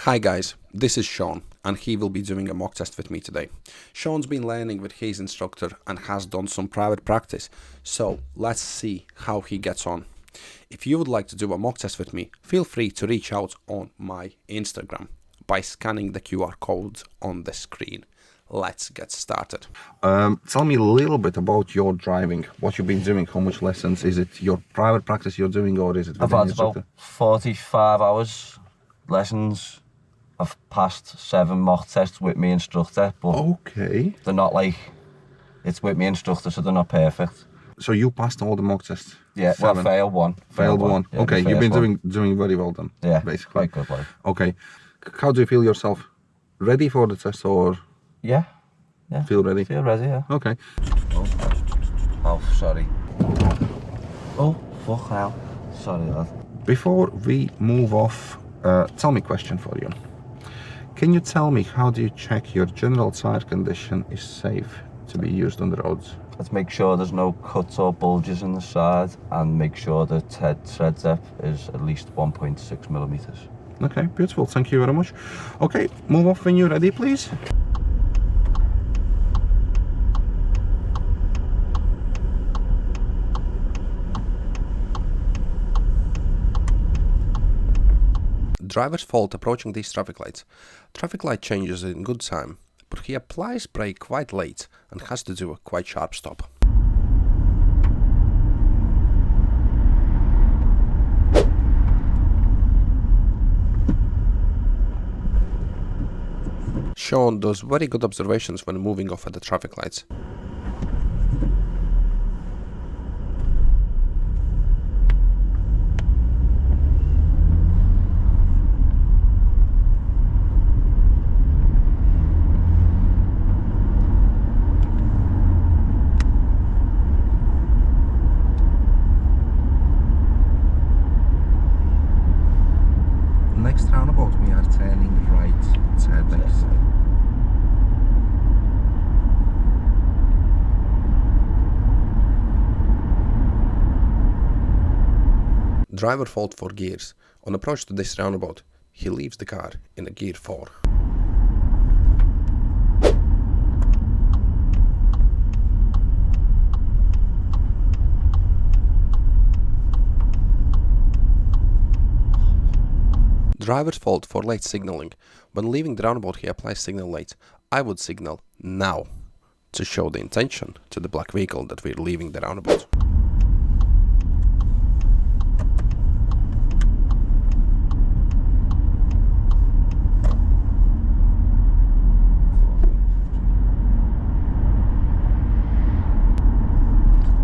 Hi guys, this is Sean and he will be doing a mock test with me today. Sean's been learning with his instructor and has done some private practice, so let's see how he gets on. If you would like to do a mock test with me, feel free to reach out on my Instagram by scanning the QR codes on the screen. Let's get started. Tell me a little bit about your driving, what you've been doing, how much lessons, is it your private practice you're doing or is it with I've had about 45 hours lessons. I've passed 7 mock tests with my instructor, but okay, they're not like, it's with my instructor, so they're not perfect. So you passed all the mock tests? Yeah, 7. Well, failed one. Failed one. Yeah, okay, you've been doing very well then. Yeah, basically. quite good, like. Okay, how do you feel yourself? Ready for the test or? Yeah. Feel ready? Feel ready, yeah. Okay. Oh, sorry. Oh, fuck hell. Sorry, lad. Before we move off, tell me a question for you. Can you tell me how do you check your general tire condition is safe to be used on the roads? Let's make sure there's no cuts or bulges in the side and make sure the tread depth is at least 1.6 millimeters. Okay, beautiful. Thank you very much. Okay, move off when you're ready, please. Driver's fault approaching these traffic lights. Traffic light changes in good time, but he applies brake quite late and has to do a quite sharp stop. Sean does very good observations when moving off at the traffic lights. Next roundabout we are turning right, turn next side. Driver fault for gears. On approach to this roundabout, he leaves the car in a gear 4. Driver's fault for late signaling. When leaving the roundabout he applies signal late. I would signal now to show the intention to the black vehicle that we're leaving the roundabout.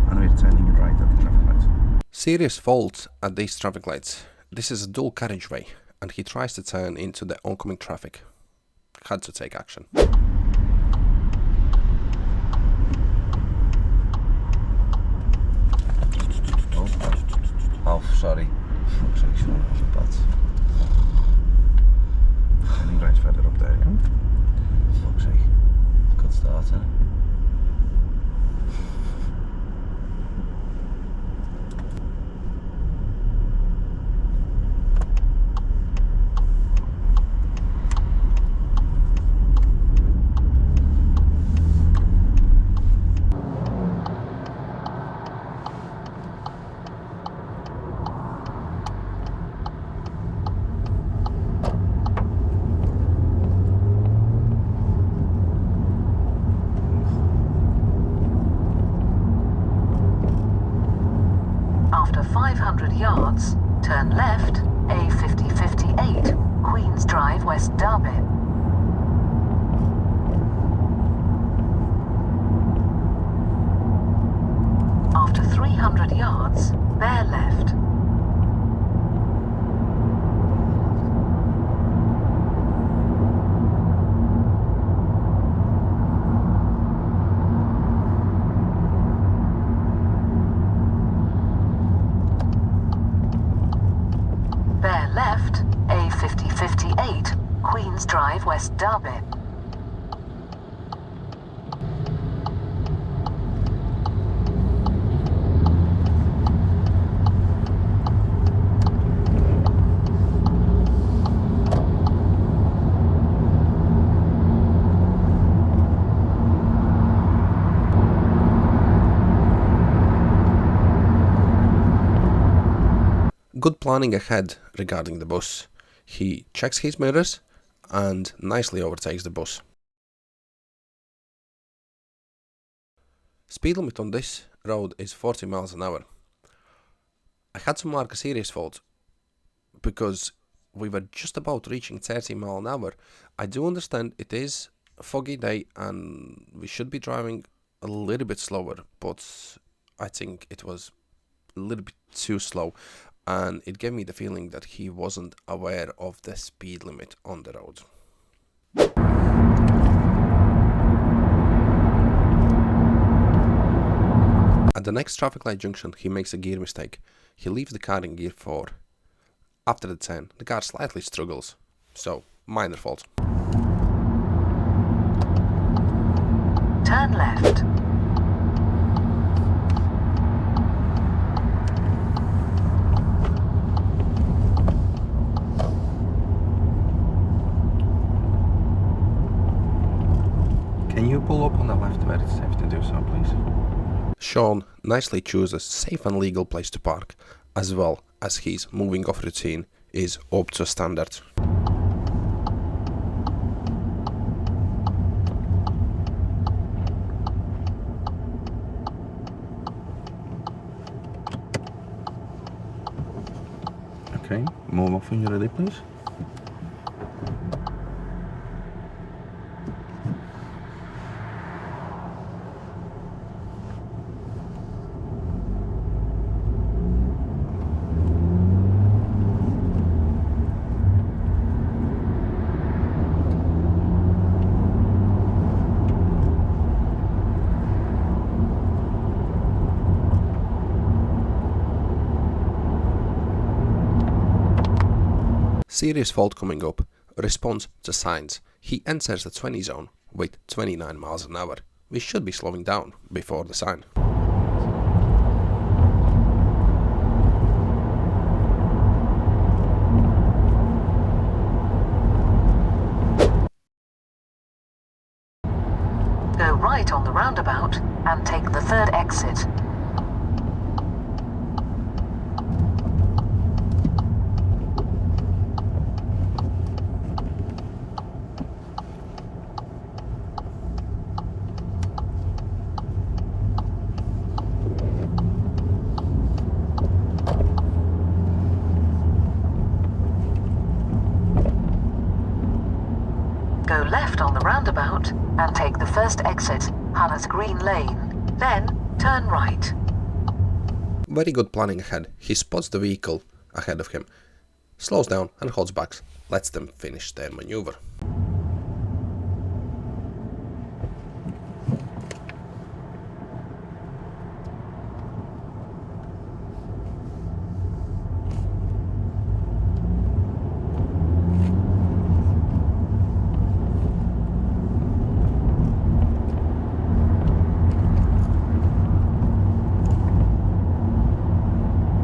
And we're turning right at the traffic lights. Serious fault at these traffic lights. This is a dual carriageway and he tries to turn into the oncoming traffic. Had to take action. Oh, sorry. Fuck's sake, sorry, that was bad. Turning right further up there, yeah? Fuck's sake. Good start, eh? After 500 yards, turn left, A5058, Queens Drive, West Derby. After 300 yards, bear left. Bear left, A5058, Queens Drive, West Derby. Good planning ahead regarding the bus. He checks his mirrors and nicely overtakes the bus. Speed limit on this road is 40 miles an hour. I had to mark a serious fault because we were just about reaching 30 miles an hour. I do understand it is a foggy day and we should be driving a little bit slower, but I think it was a little bit too slow, and it gave me the feeling that he wasn't aware of the speed limit on the road. At the next traffic light junction, he makes a gear mistake. He leaves the car in gear 4. After the 10, the car slightly struggles, so minor fault. Turn left. Can you pull up on the left where it's safe to do so, please? Sean nicely chooses safe and legal place to park, as well as his moving off routine is up to standard. Okay, move off when you're ready, please. Serious fault coming up. Response to signs. He enters the 20 zone with 29 miles an hour. We should be slowing down before the sign. Go right on the roundabout and take the third exit. Go left on the roundabout and take the first exit, Hannah's Green Lane. Then turn right. Very good planning ahead. He spots the vehicle ahead of him, slows down and holds back, lets them finish their maneuver.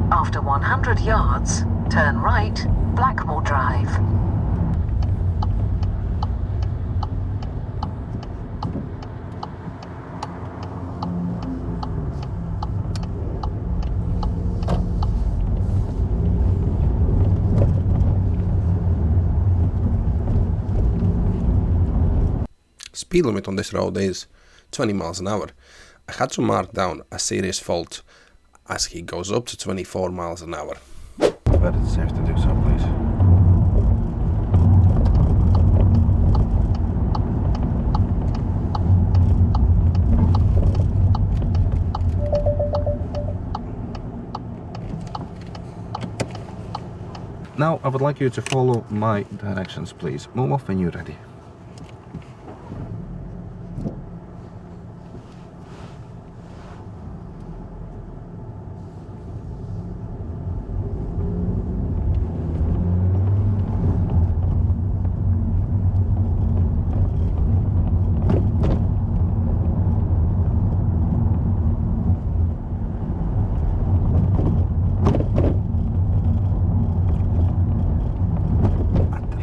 After 100 yards, turn right, Blackmore Drive. Speed limit on this road is 20 miles an hour. I had to mark down a serious fault as he goes up to 24 miles an hour. Where it's safe to do so, please. Now, I would like you to follow my directions, please. Move off when you're ready.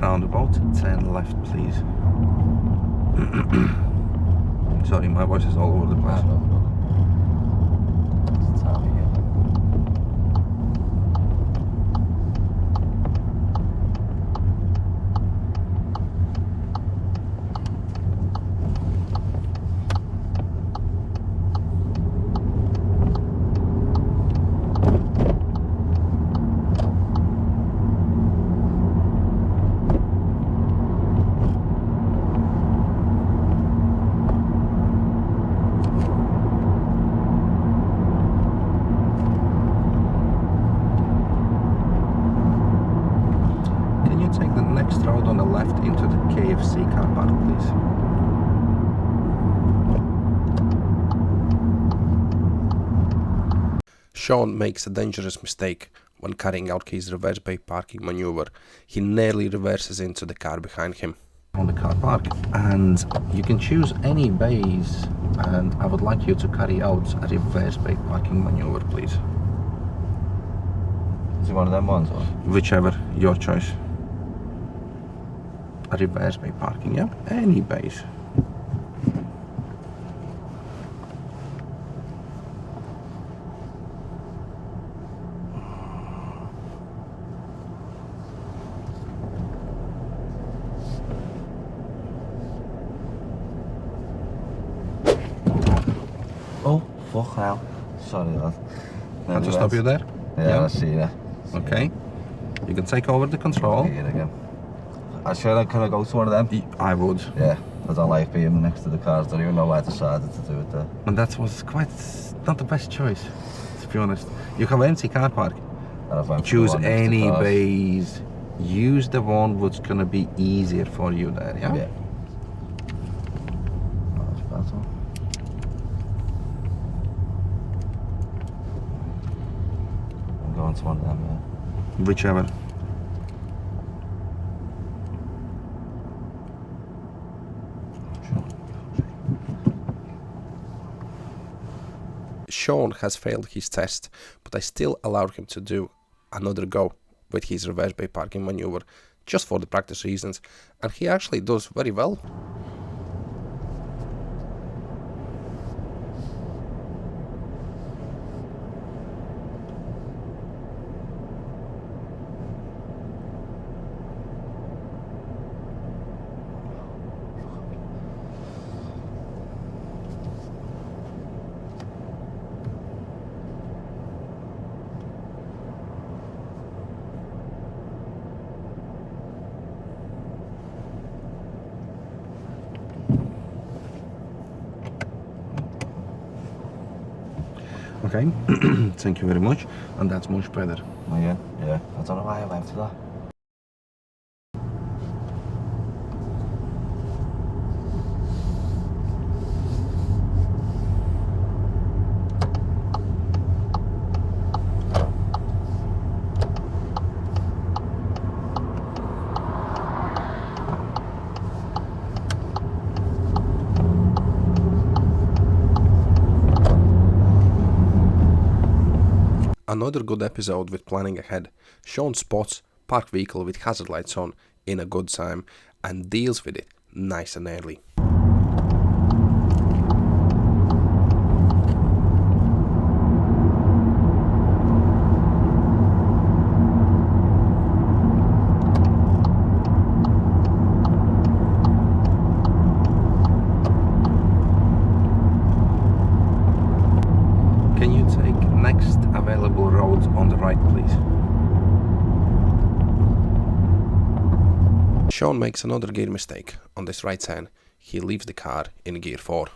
Roundabout, turn left, please. Sorry, my voice is all over the place. left into the KFC car park, please. Sean makes a dangerous mistake when carrying out his reverse bay parking maneuver. He nearly reverses into the car behind him. On the car park, and you can choose any bays, and I would like you to carry out a reverse bay parking maneuver, please. Is it one of them ones, or? Whichever, your choice. A reverse bay parking, yeah? Any bays. Oh, fuck hell. Sorry, lad. I'll just stop you there. Yeah, I see that. Okay. You can take over the control. Here again. Can I go to one of them? I would. Yeah, I don't like being next to the cars. I don't even know why I decided to do it there. And that was quite not the best choice, to be honest. You have an empty car park. And I've went for Choose the one next to any cars. bays. Use the one what's gonna be easier for you there, yeah? Yeah. Oh, that's better. I'm going to one of them, yeah. Whichever. Sean has failed his test, but I still allowed him to do another go with his reverse bay parking maneuver just for the practice reasons, and he actually does very well. Okay, thank you very much, and that's much better. Oh, yeah? Yeah. I don't know why I went for that. Another good episode with planning ahead. Sean spots parked vehicle with hazard lights on in a good time and deals with it nice and early. Can you take next available road on the right, please? Sean makes another gear mistake on this right hand. He leaves the car in gear 4.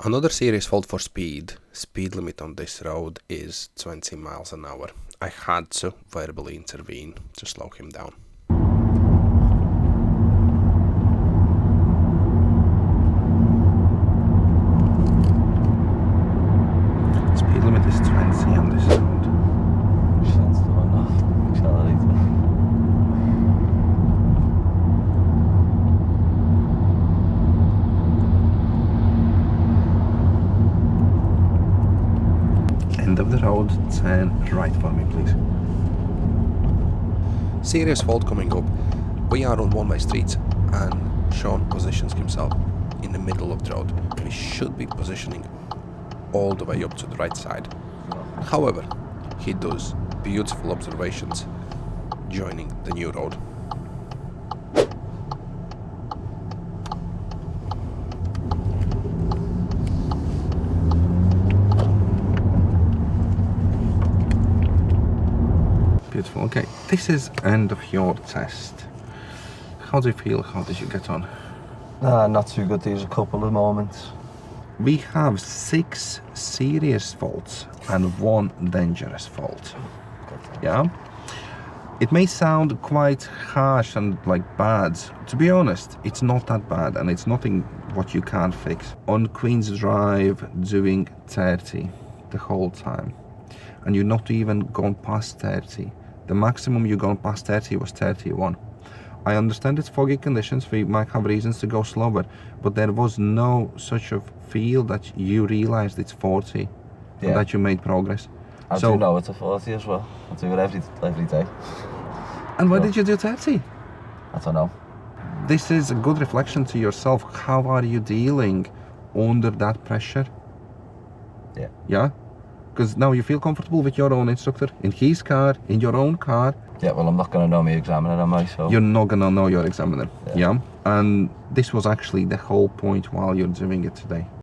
Another serious fault for speed. Speed limit on this road is 20 miles an hour. I had to verbally intervene to slow him down. Speed limit is 20 on this road. That's the one off. Accelerator. End of the road, turn right for me, please. Serious fault coming up. We are on one-way streets and Sean positions himself in the middle of the road. We should be positioning all the way up to the right side. However, he does beautiful observations joining the new road. Beautiful. Okay, this is end of your test. How do you feel? How did you get on? Not too good. There's a couple of moments. We have 6 serious faults and 1 dangerous fault. Yeah? It may sound quite harsh and like bad. To be honest, it's not that bad, and it's nothing what you can't fix. On Queen's Drive, doing 30 the whole time, and you're not even gone past 30. The maximum you gone past 30 was 31. I understand it's foggy conditions, we might have reasons to go slower, but there was no such a feel that you realized it's 40 and that you made progress. I do know it's a 40 as well. I do it every day. And why did you do 30? I don't know. This is a good reflection to yourself. How are you dealing under that pressure? Yeah. Yeah? Because now you feel comfortable with your own instructor, in his car, in your own car. Yeah, well, I'm not going to know my examiner, am I? So You're not going to know your examiner. Yeah? And this was actually the whole point while you're doing it today.